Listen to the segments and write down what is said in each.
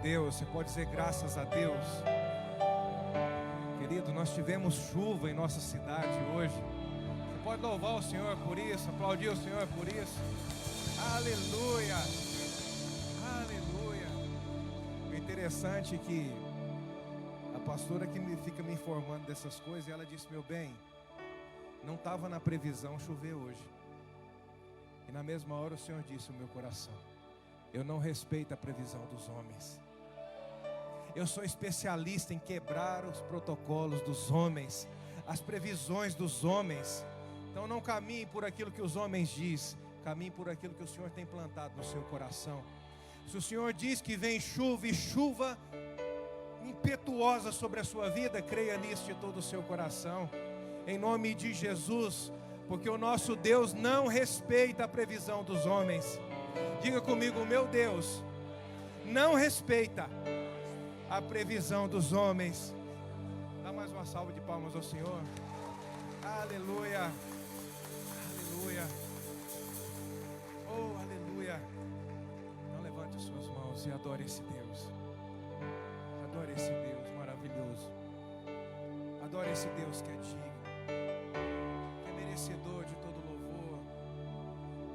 Deus, você pode dizer graças a Deus. Querido, nós tivemos chuva em nossa cidade hoje. Você pode louvar o Senhor por isso, aplaudir o Senhor por isso. Aleluia, aleluia. O interessante é que a pastora que fica me informando dessas coisas, ela disse: meu bem, não estava na previsão chover hoje. E na mesma hora o Senhor disse no meu coração: eu não respeito a previsão dos homens. Eu sou especialista em quebrar os protocolos dos homens, as previsões dos homens. Então não caminhe por aquilo que os homens dizem, caminhe por aquilo que o Senhor tem plantado no seu coração. Se o Senhor diz que vem chuva, e chuva impetuosa sobre a sua vida, creia nisso de todo o seu coração, em nome de Jesus, porque o nosso Deus não respeita a previsão dos homens. Diga comigo: o meu Deus não respeita a previsão dos homens. Dá mais uma salva de palmas ao Senhor. Aleluia, aleluia, oh aleluia. Então levante as suas mãos e adore esse Deus. Adore esse Deus maravilhoso. Adore esse Deus que é digno, que é merecedor de todo louvor.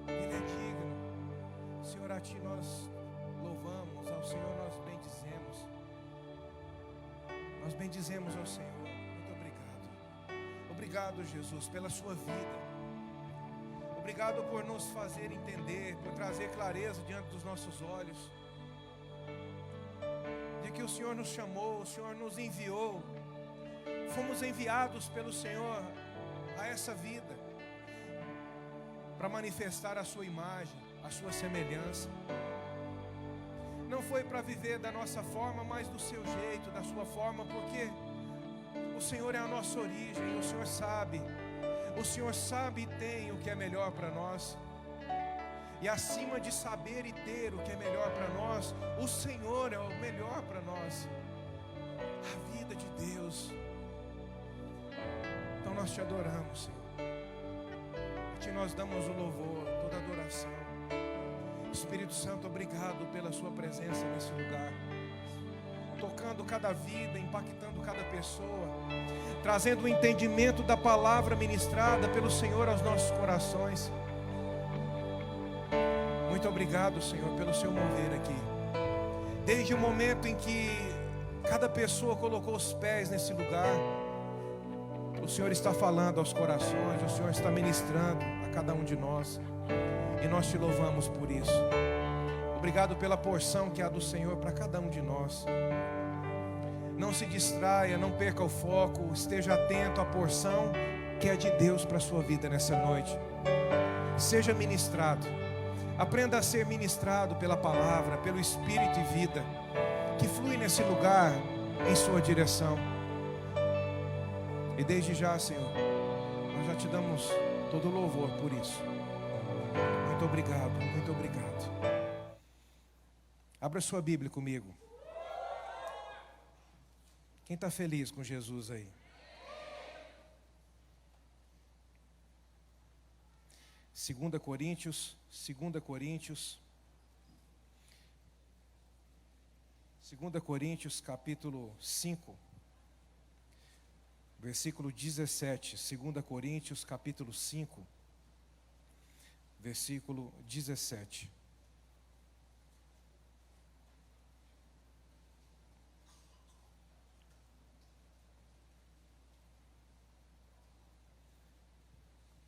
Ele é digno. Senhor, a Ti nós louvamos, ao Senhor nós bendizemos. Nós bendizemos ao Senhor. Muito obrigado. Obrigado, Jesus, pela Sua vida. Obrigado por nos fazer entender, por trazer clareza diante dos nossos olhos, de que o Senhor nos chamou, o Senhor nos enviou. Fomos enviados pelo Senhor a essa vida para manifestar a Sua imagem, a Sua semelhança. Não foi para viver da nossa forma, mas do Seu jeito, da Sua forma, porque o Senhor é a nossa origem. O Senhor sabe e tem o que é melhor para nós. E acima de saber e ter o que é melhor para nós, o Senhor é o melhor para nós, a vida de Deus. Então nós Te adoramos, Senhor. A Ti nós damos o louvor, toda a adoração. Espírito Santo, obrigado pela Sua presença nesse lugar, tocando cada vida, impactando cada pessoa, trazendo o entendimento da palavra ministrada pelo Senhor aos nossos corações. Muito obrigado, Senhor, pelo Seu mover aqui. Desde o momento em que cada pessoa colocou os pés nesse lugar, o Senhor está falando aos corações, o Senhor está ministrando a cada um de nós. E nós Te louvamos por isso. Obrigado pela porção que há do Senhor para cada um de nós. Não se distraia, não perca o foco, esteja atento à porção que é de Deus para a sua vida nessa noite. Seja ministrado, aprenda a ser ministrado pela palavra, pelo Espírito e vida que flui nesse lugar em sua direção. E desde já, Senhor, nós já Te damos todo o louvor por isso. Muito obrigado, muito obrigado. Abra sua Bíblia comigo. Quem está feliz com Jesus aí? Segunda Coríntios, capítulo 5, versículo 17. 2 Coríntios, capítulo 5, versículo 17.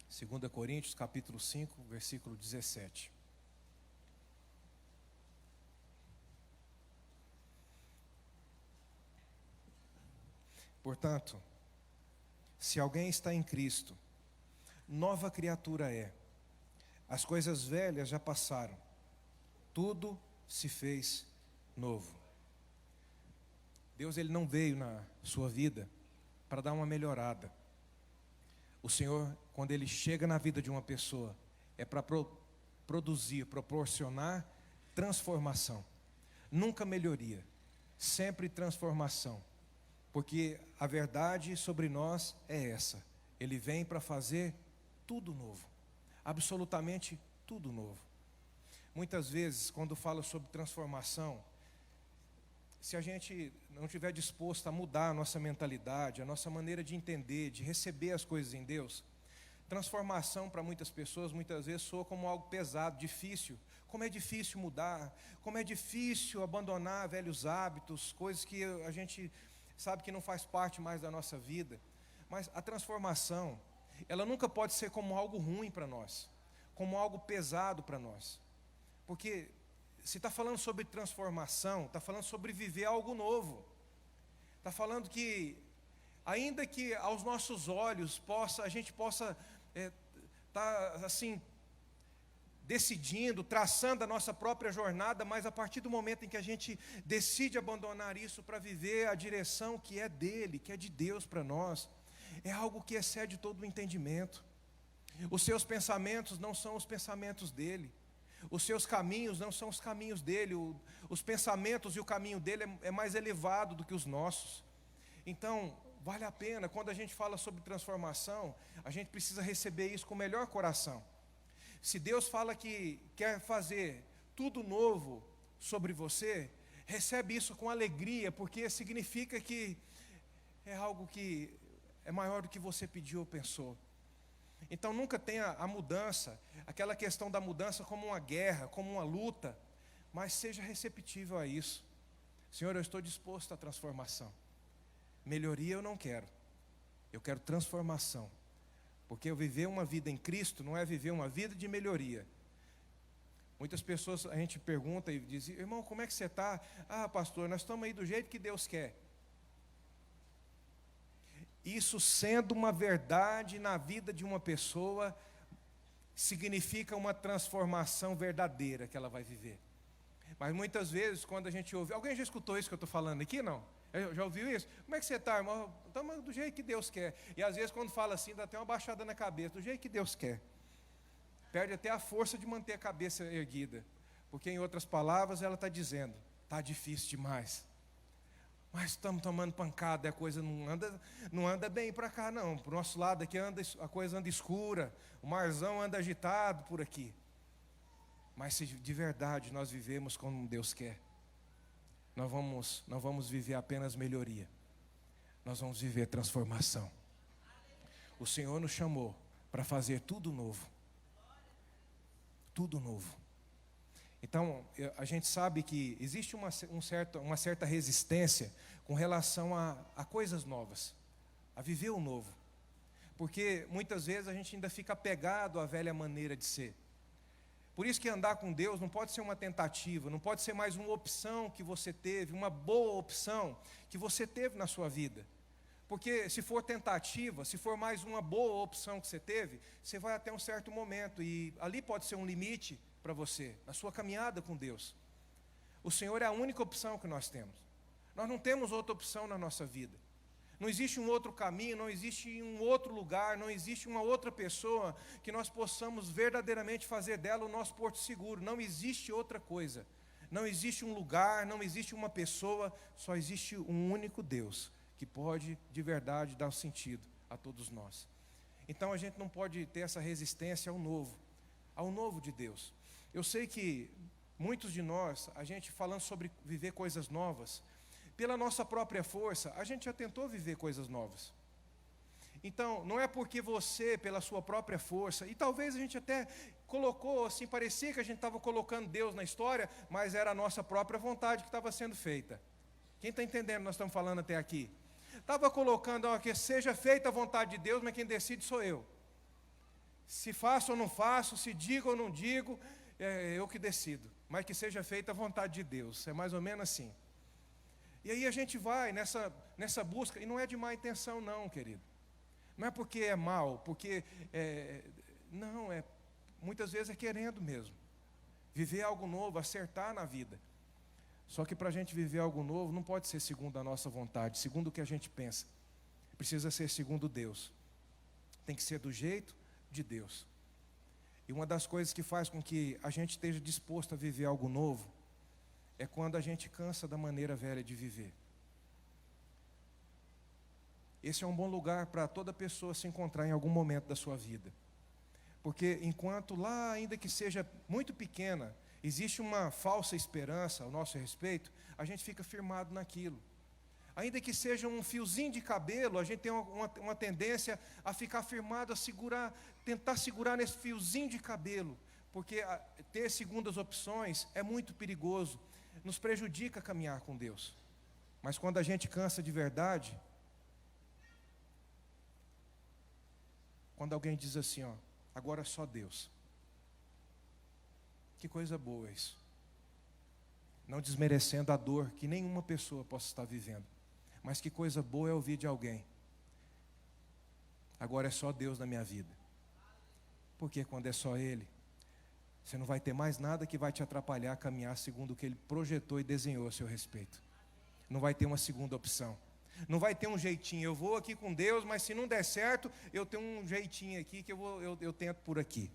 Segunda Coríntios, capítulo 5, versículo 17. Portanto, se alguém está em Cristo, nova criatura é. As coisas velhas já passaram, tudo se fez novo. Deus, Ele não veio na sua vida para dar uma melhorada. O Senhor, quando Ele chega na vida de uma pessoa, é para proporcionar transformação. Nunca melhoria, sempre transformação. Porque a verdade sobre nós é essa: Ele vem para fazer tudo novo, absolutamente tudo novo. Muitas vezes, quando falo sobre transformação, se a gente não estiver disposto a mudar a nossa mentalidade, a nossa maneira de entender, de receber as coisas em Deus, transformação para muitas pessoas, muitas vezes soa como algo pesado, difícil. Como é difícil mudar, como é difícil abandonar velhos hábitos, coisas que a gente sabe que não faz parte mais da nossa vida. Mas a transformação, ela nunca pode ser como algo ruim para nós, como algo pesado para nós. Porque se está falando sobre transformação, está falando sobre viver algo novo. Está falando que, ainda que aos nossos olhos a gente possa estar assim, decidindo, traçando a nossa própria jornada, mas a partir do momento em que a gente decide abandonar isso para viver a direção que é dele, que é de Deus para nós, é algo que excede todo o entendimento. Os seus pensamentos não são os pensamentos dele. Os seus caminhos não são os caminhos dele. Os pensamentos e o caminho dele é mais elevado do que os nossos. Então, vale a pena, quando a gente fala sobre transformação, a gente precisa receber isso com o melhor coração. Se Deus fala que quer fazer tudo novo sobre você, recebe isso com alegria, porque significa que é algo que é maior do que você pediu ou pensou. Então nunca tenha a mudança, aquela questão da mudança como uma guerra, como uma luta, mas seja receptível a isso. Senhor, eu estou disposto à transformação. Melhoria eu não quero, eu quero transformação. Porque eu viver uma vida em Cristo não é viver uma vida de melhoria. Muitas pessoas a gente pergunta e diz: irmão, como é que você está? Ah, pastor, nós estamos aí do jeito que Deus quer. Isso sendo uma verdade na vida de uma pessoa, significa uma transformação verdadeira que ela vai viver. Mas muitas vezes quando a gente ouve, alguém já escutou isso que eu estou falando aqui, não? Já ouviu isso? Como é que você está, irmão? Estamos do jeito que Deus quer. E às vezes quando fala assim, dá até uma baixada na cabeça, do jeito que Deus quer. Perde até a força de manter a cabeça erguida. Porque em outras palavras ela está dizendo, está difícil demais. Mas estamos tomando pancada, a coisa não anda bem para cá não. Para o nosso lado aqui a coisa anda escura, o marzão anda agitado por aqui. Mas se de verdade nós vivemos como Deus quer, não vamos viver apenas melhoria, nós vamos viver transformação. O Senhor nos chamou para fazer tudo novo. Tudo novo. Então, a gente sabe que existe uma certa resistência com relação a coisas novas, a viver o novo. Porque muitas vezes a gente ainda fica apegado à velha maneira de ser. Por isso que andar com Deus não pode ser uma tentativa, não pode ser mais uma opção que você teve, uma boa opção que você teve na sua vida. Porque se for tentativa, se for mais uma boa opção que você teve, você vai até um certo momento e ali pode ser um limite para você, na sua caminhada com Deus. O Senhor é a única opção que nós temos. Nós não temos outra opção na nossa vida. Não existe um outro caminho, não existe um outro lugar, não existe uma outra pessoa que nós possamos verdadeiramente fazer dela o nosso porto seguro. Não existe outra coisa. Não existe um lugar, não existe uma pessoa, só existe um único Deus que pode de verdade dar sentido a todos nós. Então a gente não pode ter essa resistência ao novo de Deus. Eu sei que muitos de nós, a gente falando sobre viver coisas novas, pela nossa própria força, a gente já tentou viver coisas novas. Então, não é porque você, pela sua própria força, e talvez a gente até colocou, assim, parecia que a gente estava colocando Deus na história, mas era a nossa própria vontade que estava sendo feita. Quem está entendendo, nós estamos falando até aqui? Estava colocando, que seja feita a vontade de Deus, mas quem decide sou eu. Se faço ou não faço, se digo ou não digo, é eu que decido. Mas que seja feita a vontade de Deus, é mais ou menos assim. E aí a gente vai nessa busca, e não é de má intenção não, querido. Não é porque é mal, porque, não, muitas vezes é querendo mesmo. Viver algo novo, acertar na vida. Só que para a gente viver algo novo, não pode ser segundo a nossa vontade, segundo o que a gente pensa. Precisa ser segundo Deus. Tem que ser do jeito de Deus. E uma das coisas que faz com que a gente esteja disposto a viver algo novo, é quando a gente cansa da maneira velha de viver. Esse é um bom lugar para toda pessoa se encontrar em algum momento da sua vida. Porque enquanto lá, ainda que seja muito pequena, existe uma falsa esperança ao nosso respeito, a gente fica firmado naquilo. Ainda que seja um fiozinho de cabelo, a gente tem uma tendência a ficar firmado, tentar segurar nesse fiozinho de cabelo, porque ter segundas opções é muito perigoso, nos prejudica caminhar com Deus. Mas quando a gente cansa de verdade, quando alguém diz assim, ó, agora é só Deus. Que coisa boa isso. Não desmerecendo a dor que nenhuma pessoa possa estar vivendo. Mas que coisa boa é ouvir de alguém: agora é só Deus na minha vida. Porque quando é só Ele, você não vai ter mais nada que vai te atrapalhar a caminhar segundo o que Ele projetou e desenhou a seu respeito. Não vai ter uma segunda opção. Não vai ter um jeitinho, eu vou aqui com Deus, mas se não der certo, eu tenho um jeitinho aqui que eu tento por aqui.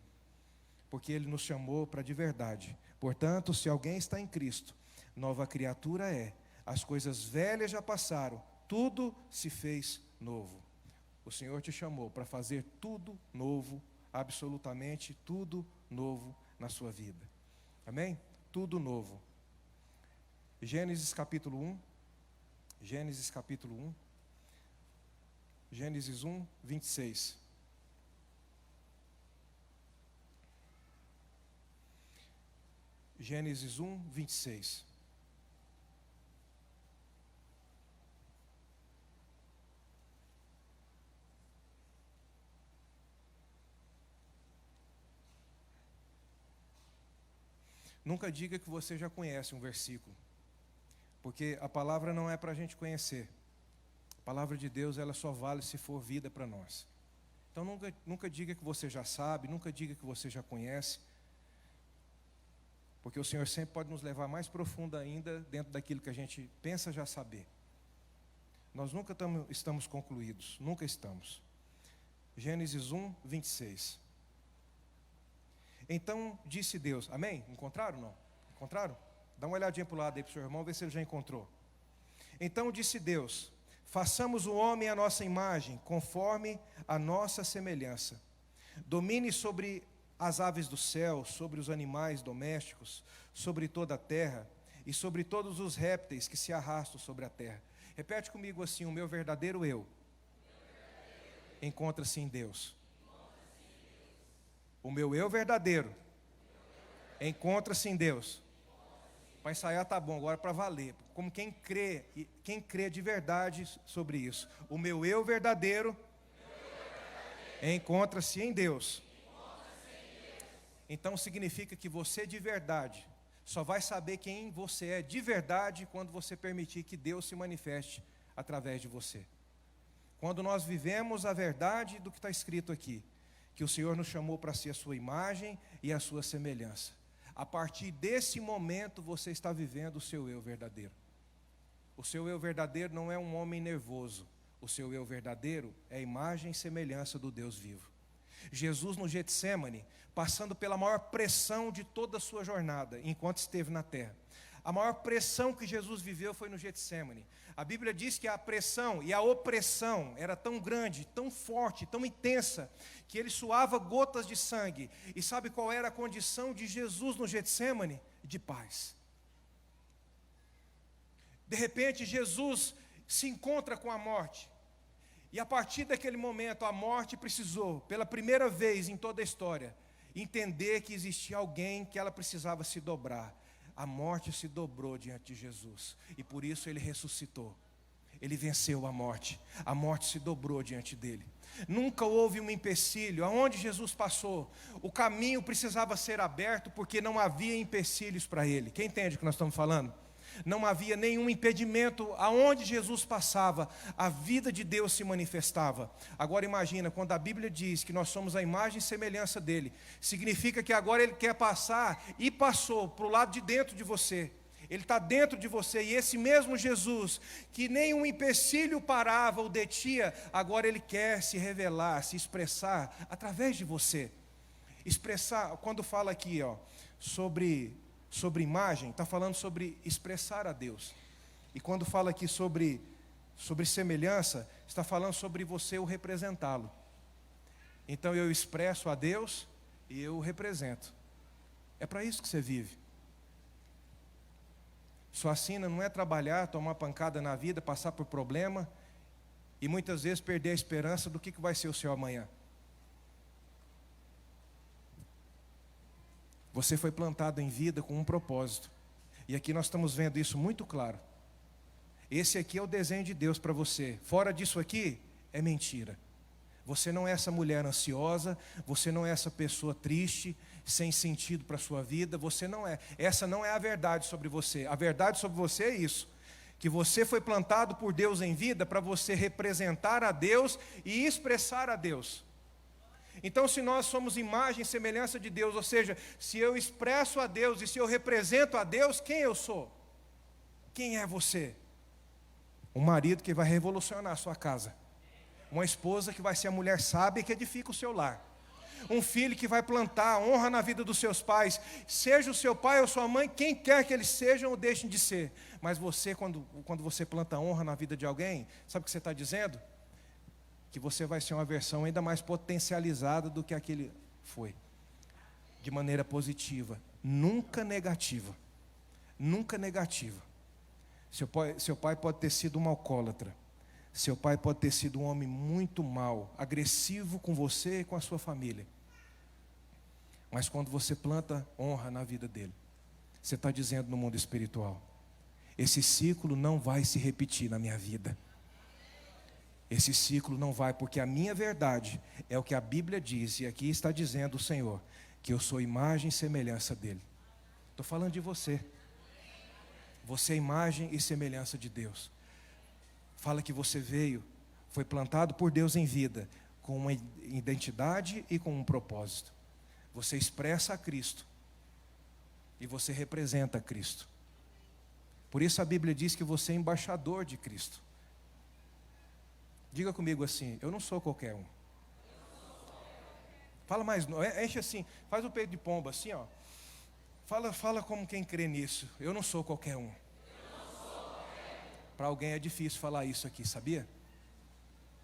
Porque Ele nos chamou para de verdade. Portanto, se alguém está em Cristo, nova criatura é. As coisas velhas já passaram, tudo se fez novo. O Senhor te chamou para fazer tudo novo, absolutamente tudo novo na sua vida. Amém? Tudo novo. Gênesis capítulo 1. Gênesis capítulo 1. Gênesis 1, 26. Gênesis 1, 26. Nunca diga que você já conhece um versículo, porque a palavra não é para a gente conhecer. A palavra de Deus, ela só vale se for vida para nós. Então nunca diga que você já sabe, nunca diga que você já conhece, porque o Senhor sempre pode nos levar mais profundo ainda dentro daquilo que a gente pensa já saber. Nós nunca estamos concluídos, nunca estamos. Gênesis 1, 26. Então disse Deus, amém? Encontraram ou não? Encontraram? Dá uma olhadinha para o lado aí para o seu irmão, ver se ele já encontrou. Então disse Deus, façamos o homem à nossa imagem, conforme a nossa semelhança. Domine sobre as aves do céu, sobre os animais domésticos, sobre toda a terra e sobre todos os répteis que se arrastam sobre a terra. Repete comigo assim, o meu verdadeiro eu encontra-se em Deus. O meu eu verdadeiro encontra-se em Deus. Para ensaiar tá bom, agora para valer. Como quem crê de verdade sobre isso. O meu eu verdadeiro encontra-se em Deus. Então significa que você de verdade só vai saber quem você é de verdade quando você permitir que Deus se manifeste através de você. Quando nós vivemos a verdade do que está escrito aqui, que o Senhor nos chamou para ser a sua imagem e a sua semelhança. A partir desse momento você está vivendo o seu eu verdadeiro. O seu eu verdadeiro não é um homem nervoso. O seu eu verdadeiro é a imagem e semelhança do Deus vivo. Jesus no Getsêmani, passando pela maior pressão de toda a sua jornada, enquanto esteve na terra. A maior pressão que Jesus viveu foi no Getsêmani. A Bíblia diz que a pressão e a opressão era tão grande, tão forte, tão intensa, que ele suava gotas de sangue. E sabe qual era a condição de Jesus no Getsêmani? De paz. De repente Jesus se encontra com a morte. E a partir daquele momento a morte precisou, pela primeira vez em toda a história, entender que existia alguém que ela precisava se dobrar. A morte se dobrou diante de Jesus, e por isso ele ressuscitou. Ele venceu a morte se dobrou diante dele. Nunca houve um empecilho, aonde Jesus passou, o caminho precisava ser aberto, porque não havia empecilhos para ele. Quem entende o que nós estamos falando? Não havia nenhum impedimento, aonde Jesus passava, a vida de Deus se manifestava. Agora imagina, quando a Bíblia diz que nós somos a imagem e semelhança dele, significa que agora ele quer passar, e passou para o lado de dentro de você. Ele está dentro de você, e esse mesmo Jesus, que nenhum empecilho parava ou detinha, agora ele quer se revelar, se expressar através de você. Expressar, quando fala aqui sobre imagem, está falando sobre expressar a Deus. E quando fala aqui sobre semelhança, está falando sobre você o representá-lo. Então eu expresso a Deus e eu o represento. É para isso que você vive. Sua sina não é trabalhar, tomar pancada na vida, passar por problema e muitas vezes perder a esperança do que vai ser o seu amanhã. Você foi plantado em vida com um propósito. E aqui nós estamos vendo isso muito claro. Esse aqui é o desenho de Deus para você. Fora disso aqui, é mentira. Você não é essa mulher ansiosa, você não é essa pessoa triste, sem sentido para a sua vida, você não é. Essa não é a verdade sobre você. A verdade sobre você é isso, que você foi plantado por Deus em vida para você representar a Deus e expressar a Deus. Então, se nós somos imagem e semelhança de Deus, ou seja, se eu expresso a Deus e se eu represento a Deus, quem eu sou? Quem é você? Um marido que vai revolucionar a sua casa. Uma esposa que vai ser a mulher sábia que edifica o seu lar. Um filho que vai plantar honra na vida dos seus pais. Seja o seu pai ou sua mãe, quem quer que eles sejam ou deixem de ser. Mas você, quando você planta honra na vida de alguém, sabe o que você está dizendo? Que você vai ser uma versão ainda mais potencializada do que aquele foi. De maneira positiva, nunca negativa. Nunca negativa. Seu pai pode ter sido um alcoólatra. Seu pai pode ter sido um homem muito mau, agressivo com você e com a sua família. Mas quando você planta honra na vida dele, você está dizendo no mundo espiritual: esse ciclo não vai se repetir na minha vida. Esse ciclo não vai, porque a minha verdade é o que a Bíblia diz, e aqui está dizendo o Senhor, que eu sou imagem e semelhança dele. Estou falando de você. Você é imagem e semelhança de Deus. Fala que você foi plantado por Deus em vida, com uma identidade e com um propósito. Você expressa a Cristo e você representa a Cristo. Por isso a Bíblia diz que você é embaixador de Cristo. Diga comigo assim: eu não sou qualquer um. Fala mais, enche assim, faz o peito de pomba assim, ó. Fala como quem crê nisso. Eu não sou qualquer um. Para alguém é difícil falar isso aqui, sabia?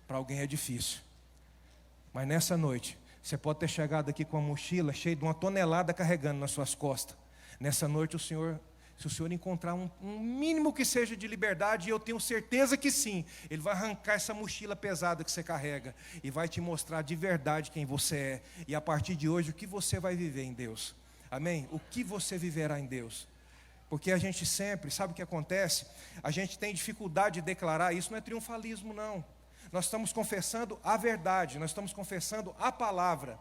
Para alguém é difícil. Mas nessa noite, você pode ter chegado aqui com uma mochila cheia de 1 tonelada carregando nas suas costas. Nessa noite, se o Senhor encontrar um mínimo que seja de liberdade, e eu tenho certeza que sim, Ele vai arrancar essa mochila pesada que você carrega e vai te mostrar de verdade quem você é. E a partir de hoje, o que você vai viver em Deus. Amém? O que você viverá em Deus. Porque a gente sempre, sabe o que acontece? A gente tem dificuldade de declarar, isso não é triunfalismo não. Nós estamos confessando a verdade, nós estamos confessando a palavra.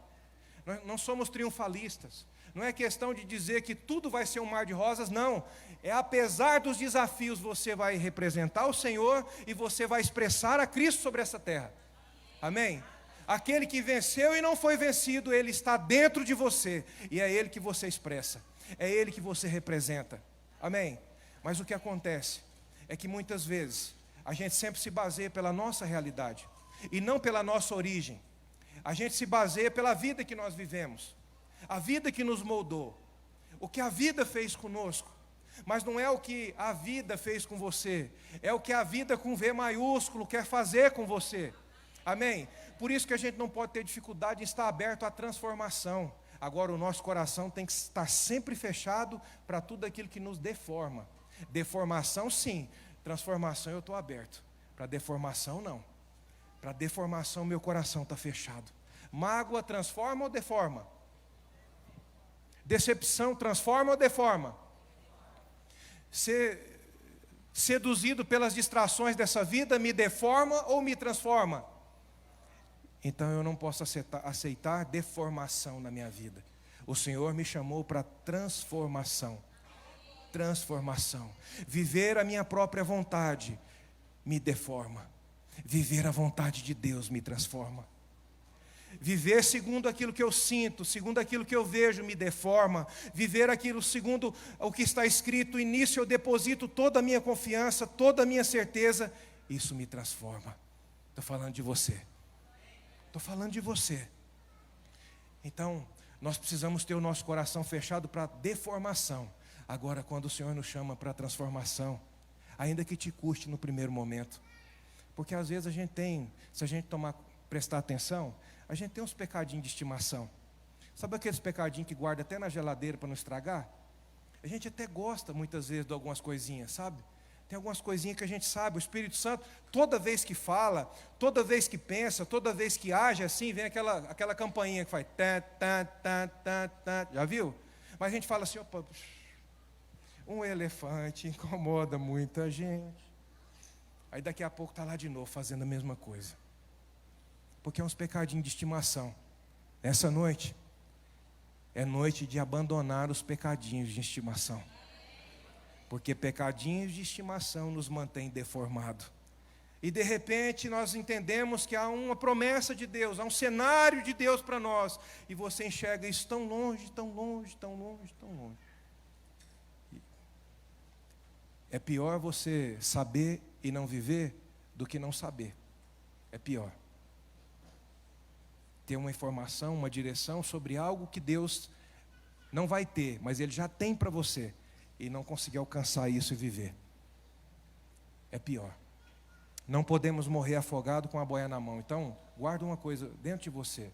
Nós não somos triunfalistas. Não é questão de dizer que tudo vai ser um mar de rosas, não. É apesar dos desafios, você vai representar o Senhor e você vai expressar a Cristo sobre essa terra. Amém? Aquele que venceu e não foi vencido, Ele está dentro de você. E é Ele que você expressa. É Ele que você representa. Amém? Mas o que acontece é que muitas vezes a gente sempre se baseia pela nossa realidade e não pela nossa origem. A gente se baseia pela vida que nós vivemos, a vida que nos moldou, o que a vida fez conosco. Mas não é o que a vida fez com você, é o que a vida com V maiúsculo quer fazer com você. Amém? Por isso que a gente não pode ter dificuldade em estar aberto à transformação. Agora o nosso coração tem que estar sempre fechado para tudo aquilo que nos deforma. Deformação sim, transformação eu estou aberto. Para deformação não. Para deformação meu coração está fechado. Mágoa transforma ou deforma? Decepção transforma ou deforma? Ser seduzido pelas distrações dessa vida me deforma ou me transforma? Então eu não posso aceitar deformação na minha vida. O Senhor me chamou para transformação. Transformação. Viver a minha própria vontade me deforma. Viver a vontade de Deus me transforma. Viver segundo aquilo que eu sinto, segundo aquilo que eu vejo, me deforma. Viver aquilo segundo o que está escrito, nisso eu deposito toda a minha confiança, toda a minha certeza, isso me transforma. Estou falando de você. Estou falando de você. Então, nós precisamos ter o nosso coração fechado para deformação. Agora, quando o Senhor nos chama para transformação, ainda que te custe no primeiro momento, porque às vezes a gente tem, se a gente prestar atenção, a gente tem uns pecadinhos de estimação. Sabe aqueles pecadinhos que guarda até na geladeira para não estragar? A gente até gosta muitas vezes de algumas coisinhas, sabe? Tem algumas coisinhas que a gente sabe. O Espírito Santo, toda vez que fala, toda vez que pensa, toda vez que age assim, vem aquela campainha que faz tá, tá, tá, tá, tá. Já viu? Mas a gente fala assim, opa, um elefante incomoda muita gente. Aí daqui a pouco está lá de novo fazendo a mesma coisa. Porque é uns pecadinhos de estimação. Essa noite é noite de abandonar os pecadinhos de estimação. Porque pecadinhos de estimação nos mantém deformados. E de repente nós entendemos que há uma promessa de Deus, há um cenário de Deus para nós. E você enxerga isso tão longe, tão longe, tão longe, tão longe. É pior você saber e não viver do que não saber. É pior. Ter uma informação, uma direção sobre algo que Deus não vai ter, mas Ele já tem para você, e não conseguir alcançar isso e viver. É pior. Não podemos morrer afogado com a boia na mão. Então, guarda uma coisa dentro de você.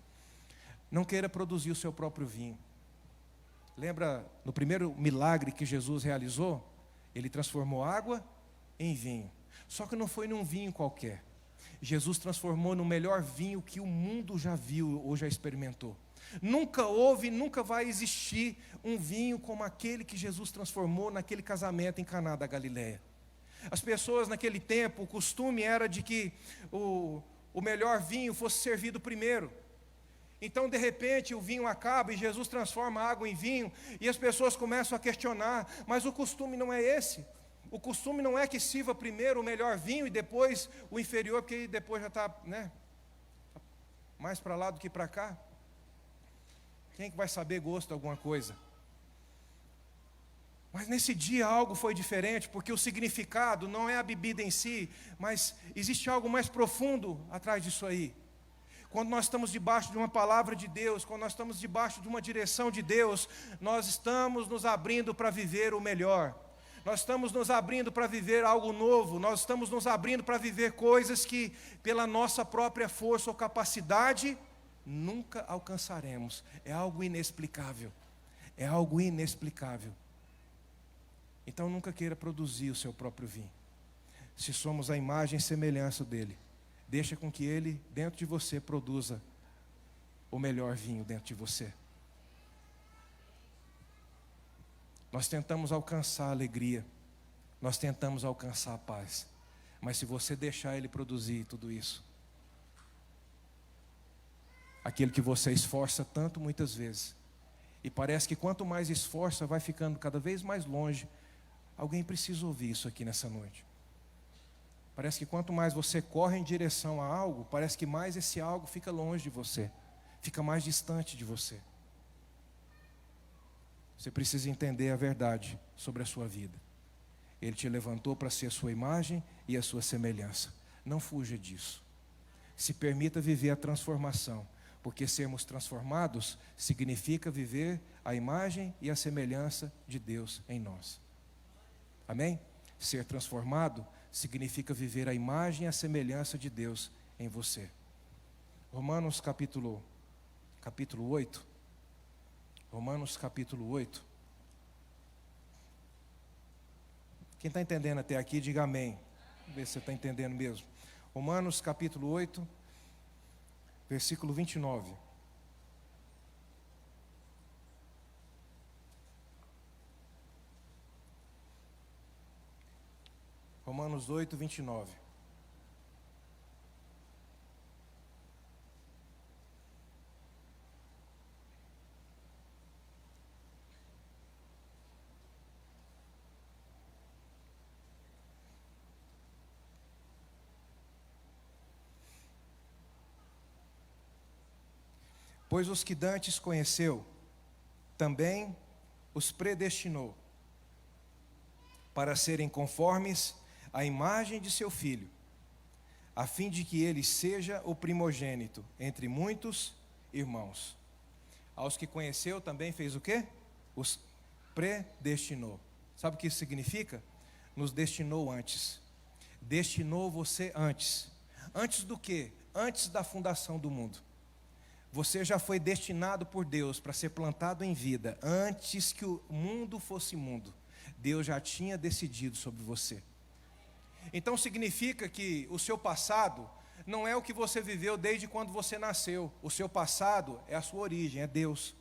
Não queira produzir o seu próprio vinho. Lembra no primeiro milagre que Jesus realizou? Ele transformou água em vinho. Só que não foi num vinho qualquer. Jesus transformou no melhor vinho que o mundo já viu ou já experimentou. Nunca houve, nunca vai existir um vinho como aquele que Jesus transformou naquele casamento em Caná da Galileia. As pessoas naquele tempo, o costume era de que o melhor vinho fosse servido primeiro. Então, de repente, o vinho acaba e Jesus transforma a água em vinho, e as pessoas começam a questionar, mas o costume não é esse. O costume não é que sirva primeiro o melhor vinho e depois o inferior, porque depois já está, mais para lá do que para cá. Quem que vai saber gosto de alguma coisa? Mas nesse dia algo foi diferente, porque o significado não é a bebida em si, mas existe algo mais profundo atrás disso aí. Quando nós estamos debaixo de uma palavra de Deus, quando nós estamos debaixo de uma direção de Deus, nós estamos nos abrindo para viver o melhor. Nós estamos nos abrindo para viver algo novo, nós estamos nos abrindo para viver coisas que, pela nossa própria força ou capacidade, nunca alcançaremos. É algo inexplicável. É algo inexplicável. Então nunca queira produzir o seu próprio vinho. Se somos a imagem e semelhança dele, deixa com que ele, dentro de você, produza o melhor vinho dentro de você. Nós tentamos alcançar a alegria, nós tentamos alcançar a paz, mas se você deixar ele produzir tudo isso, aquilo que você esforça tanto muitas vezes, e parece que quanto mais esforça, vai ficando cada vez mais longe. Alguém precisa ouvir isso aqui nessa noite. Parece que quanto mais você corre em direção a algo, parece que mais esse algo fica longe de você, fica mais distante de você. Você precisa entender a verdade sobre a sua vida. Ele te levantou para ser a sua imagem e a sua semelhança. Não fuja disso. Se permita viver a transformação, porque sermos transformados significa viver a imagem e a semelhança de Deus em nós. Amém? Ser transformado significa viver a imagem e a semelhança de Deus em você. Romanos capítulo 8. Romanos capítulo 8. Quem está entendendo até aqui, diga amém. Vamos ver se você está entendendo mesmo. Romanos capítulo 8, versículo 29. Romanos 8, 29. Pois os que dantes conheceu, também os predestinou, para serem conformes à imagem de seu Filho, a fim de que ele seja o primogênito entre muitos irmãos. Aos que conheceu também fez o quê? Os predestinou. Sabe o que isso significa? Nos destinou antes. Destinou você antes. Antes do quê? Antes da fundação do mundo. Você já foi destinado por Deus para ser plantado em vida. Antes que o mundo fosse mundo, Deus já tinha decidido sobre você. Então significa que o seu passado não é o que você viveu desde quando você nasceu. O seu passado é a sua origem, é Deus.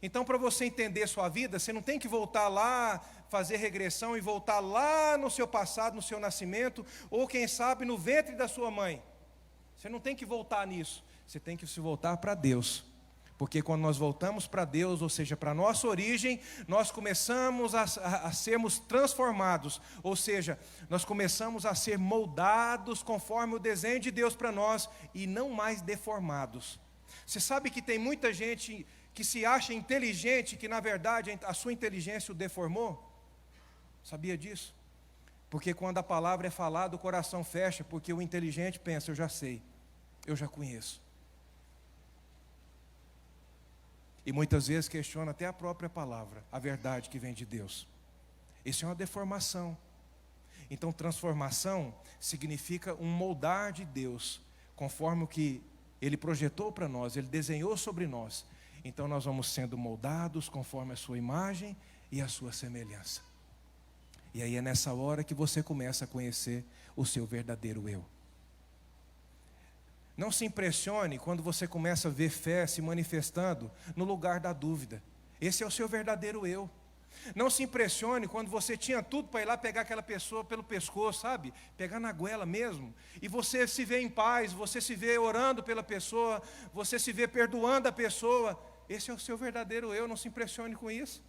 Então, para você entender sua vida, você não tem que voltar lá, fazer regressão e voltar lá no seu passado, no seu nascimento, ou quem sabe no ventre da sua mãe. Você não tem que voltar nisso. Você tem que se voltar para Deus. Porque quando nós voltamos para Deus, ou seja, para a nossa origem, nós começamos a sermos transformados. Ou seja, nós começamos a ser moldados conforme o desenho de Deus para nós e não mais deformados. Você sabe que tem muita gente que se acha inteligente, que na verdade a sua inteligência o deformou? Sabia disso? Porque quando a palavra é falada, o coração fecha, porque o inteligente pensa, eu já sei, eu já conheço. E muitas vezes questiona até a própria palavra, a verdade que vem de Deus. Isso é uma deformação. Então transformação significa um moldar de Deus, conforme o que Ele projetou para nós, Ele desenhou sobre nós. Então nós vamos sendo moldados conforme a sua imagem e a sua semelhança. E aí é nessa hora que você começa a conhecer o seu verdadeiro eu. Não se impressione quando você começa a ver fé se manifestando no lugar da dúvida. Esse é o seu verdadeiro eu. Não se impressione quando você tinha tudo para ir lá pegar aquela pessoa pelo pescoço, sabe? Pegar na goela mesmo. E você se vê em paz, você se vê orando pela pessoa, você se vê perdoando a pessoa. Esse é o seu verdadeiro eu, não se impressione com isso.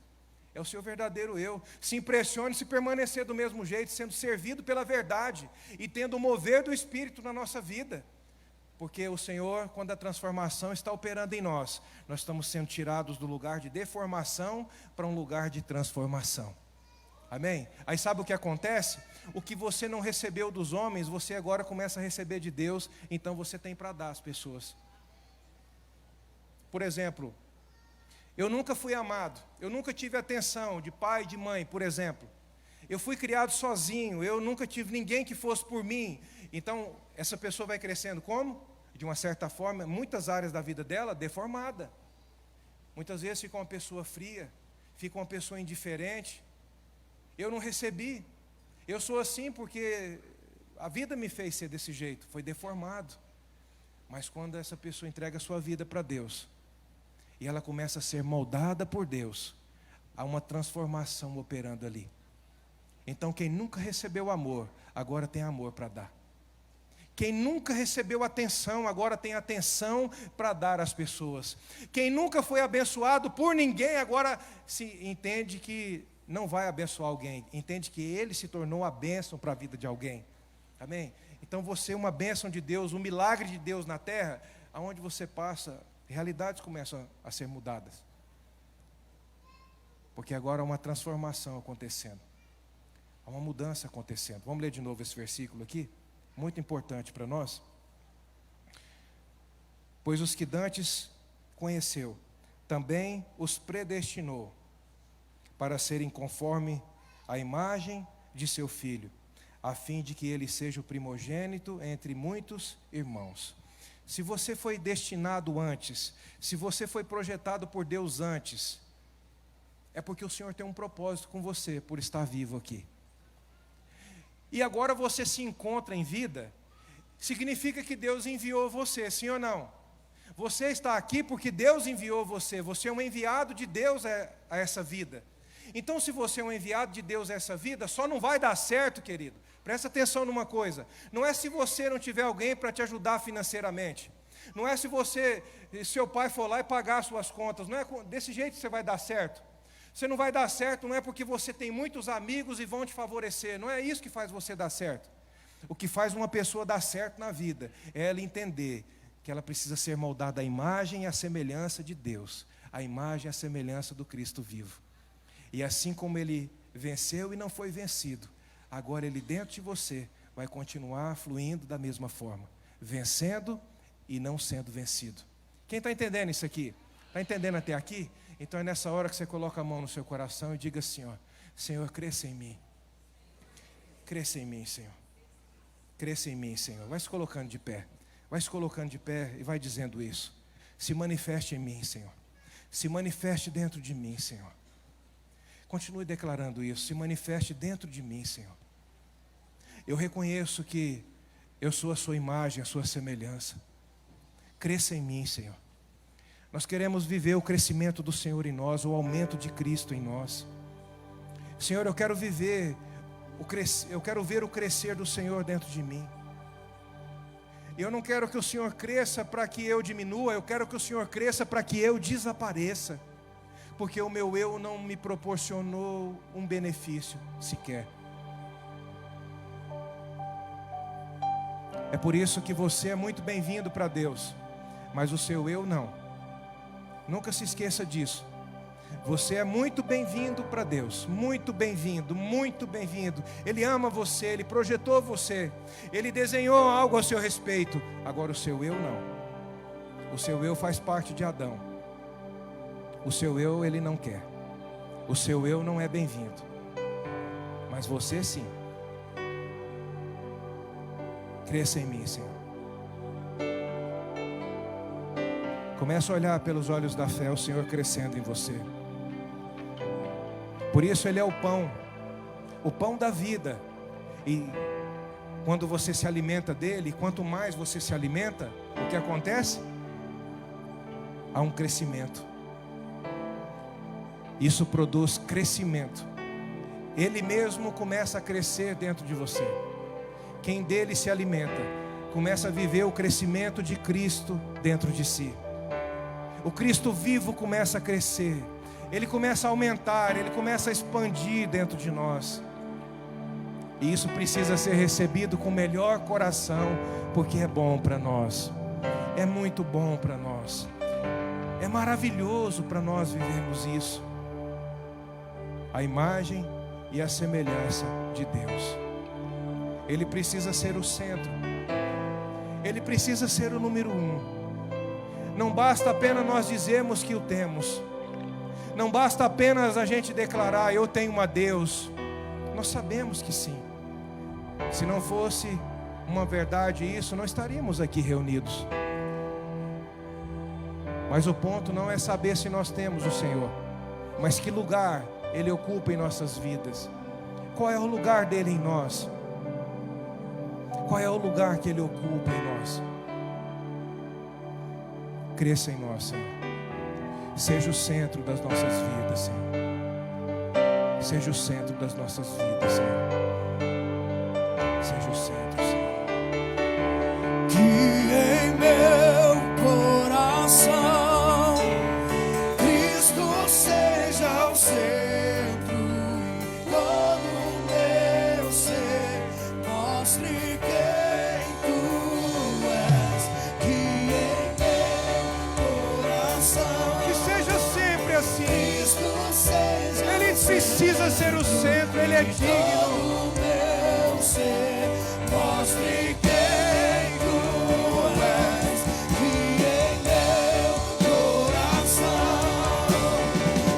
É o seu verdadeiro eu. Se impressione se permanecer do mesmo jeito, sendo servido pela verdade e tendo o mover do Espírito na nossa vida. Porque o Senhor, quando a transformação está operando em nós, nós estamos sendo tirados do lugar de deformação para um lugar de transformação. Amém? Aí sabe o que acontece? O que você não recebeu dos homens, você agora começa a receber de Deus, então você tem para dar às pessoas. Por exemplo, eu nunca fui amado, eu nunca tive atenção de pai e de mãe, por exemplo. Eu fui criado sozinho, eu nunca tive ninguém que fosse por mim. Então, essa pessoa vai crescendo como? De uma certa forma, muitas áreas da vida dela deformada. Muitas vezes fica uma pessoa fria, fica uma pessoa indiferente. Eu não recebi. Eu sou assim porque a vida me fez ser desse jeito, foi deformado. Mas quando essa pessoa entrega a sua vida para Deus, e ela começa a ser moldada por Deus, há uma transformação operando ali. Então quem nunca recebeu amor, agora tem amor para dar. Quem nunca recebeu atenção, agora tem atenção para dar às pessoas. Quem nunca foi abençoado por ninguém, agora se entende que não vai abençoar alguém. Entende que ele se tornou a bênção para a vida de alguém. Amém? Então você é uma bênção de Deus, um milagre de Deus na terra, aonde você passa, realidades começam a ser mudadas. Porque agora há uma transformação acontecendo. Há uma mudança acontecendo. Vamos ler de novo esse versículo aqui? Muito importante para nós. Pois os que dantes conheceu, também os predestinou para serem conforme a imagem de seu Filho, a fim de que ele seja o primogênito entre muitos irmãos. Se você foi destinado antes, se você foi projetado por Deus antes, é porque o Senhor tem um propósito com você, por estar vivo aqui. E agora você se encontra em vida, significa que Deus enviou você, sim ou não? Você está aqui porque Deus enviou você, você é um enviado de Deus a essa vida. Então se você é um enviado de Deus a essa vida, só não vai dar certo, querido. Presta atenção numa coisa, não é se você não tiver alguém para te ajudar financeiramente. Não é se seu pai for lá e pagar suas contas, não é desse jeito que você vai dar certo. Você não vai dar certo, não é porque você tem muitos amigos e vão te favorecer. Não é isso que faz você dar certo. O que faz uma pessoa dar certo na vida é ela entender que ela precisa ser moldada à imagem e à semelhança de Deus. A imagem e a semelhança do Cristo vivo. E assim como ele venceu e não foi vencido, agora ele dentro de você vai continuar fluindo da mesma forma. Vencendo e não sendo vencido. Quem está entendendo isso aqui? Está entendendo até aqui? Então é nessa hora que você coloca a mão no seu coração e diga assim, ó, Senhor, cresça em mim. Cresça em mim, Senhor. Cresça em mim, Senhor. Vai se colocando de pé. Vai se colocando de pé e vai dizendo isso. Se manifeste em mim, Senhor. Se manifeste dentro de mim, Senhor. Continue declarando isso. Se manifeste dentro de mim, Senhor. Eu reconheço que eu sou a sua imagem, a sua semelhança. Cresça em mim, Senhor. Nós queremos viver o crescimento do Senhor em nós, o aumento de Cristo em nós. Senhor, eu quero ver o crescer do Senhor dentro de mim. Eu não quero que o Senhor cresça para que eu diminua, eu quero que o Senhor cresça para que eu desapareça. Porque o meu eu não me proporcionou um benefício sequer. É por isso que você é muito bem-vindo para Deus, mas o seu eu não. Nunca se esqueça disso. Você é muito bem-vindo para Deus, muito bem-vindo, muito bem-vindo. Ele ama você, Ele projetou você, Ele desenhou algo a seu respeito. Agora o seu eu não. O seu eu faz parte de Adão. O seu eu Ele não quer. O seu eu não é bem-vindo. Mas você sim. Cresça em mim, Senhor. Comece a olhar pelos olhos da fé o Senhor crescendo em você. Por isso Ele é o pão da vida. E quando você se alimenta dEle, quanto mais você se alimenta, o que acontece? Há um crescimento. Isso produz crescimento. Ele mesmo começa a crescer dentro de você. Quem dele se alimenta, começa a viver o crescimento de Cristo dentro de si. O Cristo vivo começa a crescer. Ele começa a aumentar, Ele começa a expandir dentro de nós. E isso precisa ser recebido com o melhor coração, porque é bom para nós. É muito bom para nós. É maravilhoso para nós vivermos isso. A imagem e a semelhança de Deus. Ele precisa ser o centro. Ele precisa ser o número 1. Não basta apenas nós dizermos que o temos. Não basta apenas a gente declarar, eu tenho uma Deus. Nós sabemos que sim. Se não fosse uma verdade isso, não estaríamos aqui reunidos. Mas o ponto não é saber se nós temos o Senhor, mas que lugar Ele ocupa em nossas vidas. Qual é o lugar dEle em nós? Qual é o lugar que Ele ocupa em nós? Cresça em nós, Senhor. Seja o centro das nossas vidas, Senhor. Seja o centro das nossas vidas, Senhor. Seja o centro, Senhor. Que em meu coração Cristo seja o centro e todo o meu ser mostre quem Tu és. Que em meu coração Que seja sempre assim. Cristo seja Ele precisa ser o centro, Ele é digno. todo o meu ser mostre quem Tu és. Que em meu coração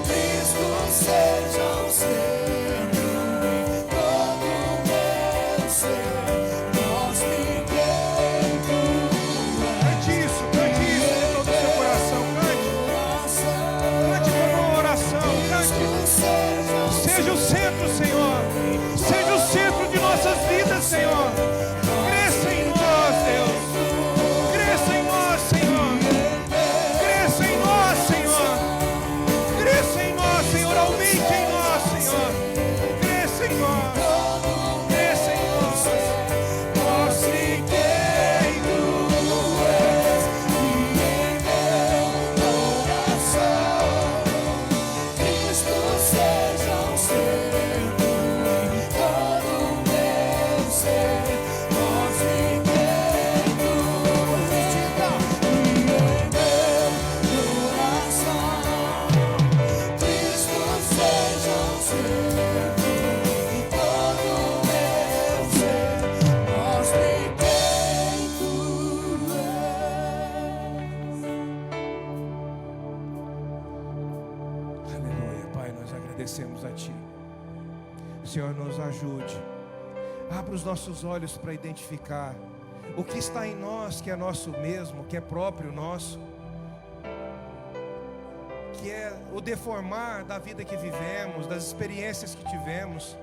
Cristo seja o centro e todo o meu ser mostre quem Tu és. Cante isso com todo o seu coração. Cante como uma oração. Cante. Seja o centro, Senhor. Seja o centro de nossas vidas, Senhor. Cresça em nós, Deus. Cresça em nós, Senhor. Cresça em nós, Senhor. Cresça em nós, Senhor. Aumente em nós, Senhor. Cresça em nós. Cresça em nós. Mostre quem Tu és. E em meu coração Cristo seja o centro e todo o meu ser mostre quem Tu és. E em meu coração Cristo seja o centro e todo o meu ser mostre quem Tu és. Aleluia, Pai, nós agradecemos a Ti. Senhor, nos ajude. Abra os nossos olhos para identificar o que está em nós, que é nosso mesmo, que é próprio nosso, que é o deformar da vida que vivemos, das experiências que tivemos,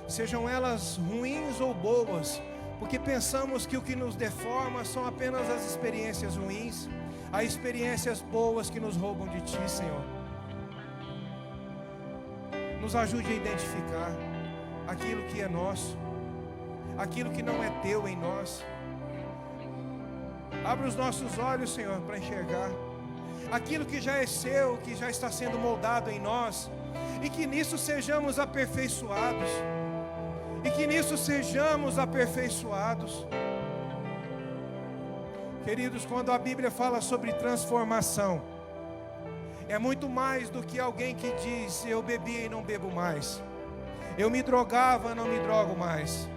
sejam elas ruins ou boas, porque pensamos que o que nos deforma são apenas as experiências ruins, as experiências boas que nos roubam de Ti, Senhor. Nos ajude a identificar aquilo que é nosso, aquilo que não é Teu em nós. Abra os nossos olhos, Senhor, para enxergar aquilo que já é Seu, que já está sendo moldado em nós, e que nisso sejamos aperfeiçoados. E que nisso sejamos aperfeiçoados. Queridos, quando a Bíblia fala sobre transformação, é muito mais do que alguém que diz: eu bebia e não bebo mais, eu me drogava, não me drogo mais,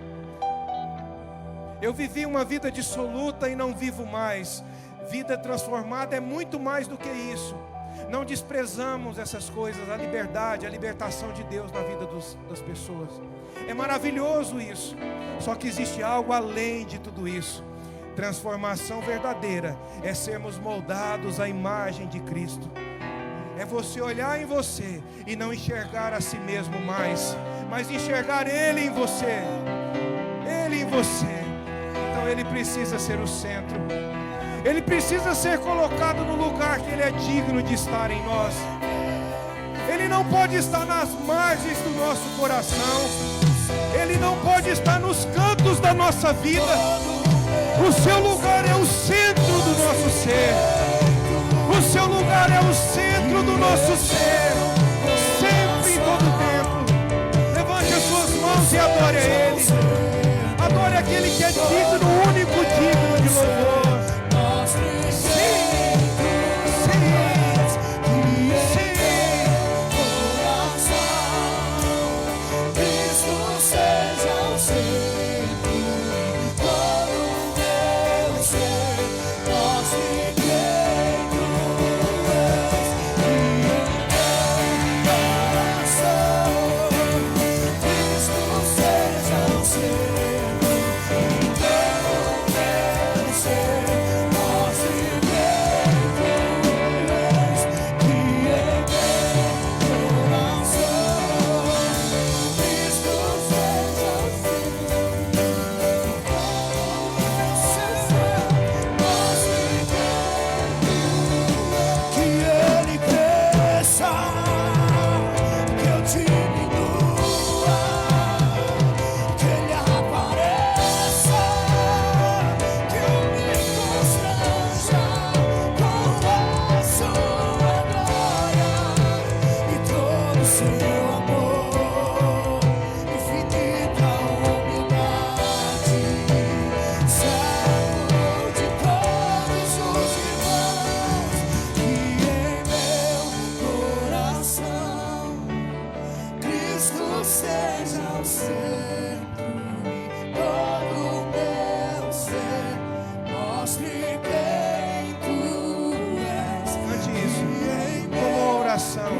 eu vivi uma vida dissoluta e não vivo mais. Vida transformada é muito mais do que isso. Não desprezamos essas coisas, a liberdade, a libertação de Deus na vida das pessoas. É maravilhoso isso. Só que existe algo além de tudo isso. Transformação verdadeira é sermos moldados à imagem de Cristo. É você olhar em você e não enxergar a si mesmo mais, mas enxergar Ele em você. Ele em você. Então Ele precisa ser o centro. Ele precisa ser colocado no lugar que Ele é digno de estar em nós. Ele não pode estar nas margens do nosso coração. Ele não pode estar nos cantos da nossa vida. O seu lugar é o centro do nosso ser. O seu lugar é o centro do nosso ser. Sempre, em todo tempo. Levante as suas mãos e adore a Ele. Adore aquele que é digno, o único digno de louvor.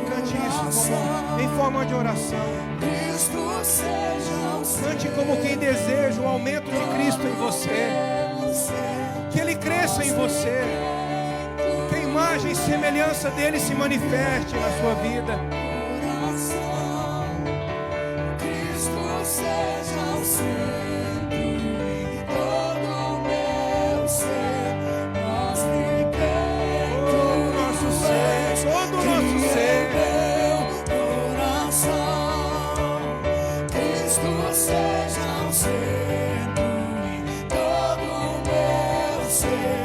Cante isso em forma de oração. Cante como quem deseja o aumento de Cristo em você, que Ele cresça em você, que a imagem e semelhança dEle se manifeste na sua vida. Cristo seja o centro em todo o meu ser, mostre quem todo o nosso ser, todo o nosso ser. Seja o centro em todo o meu ser.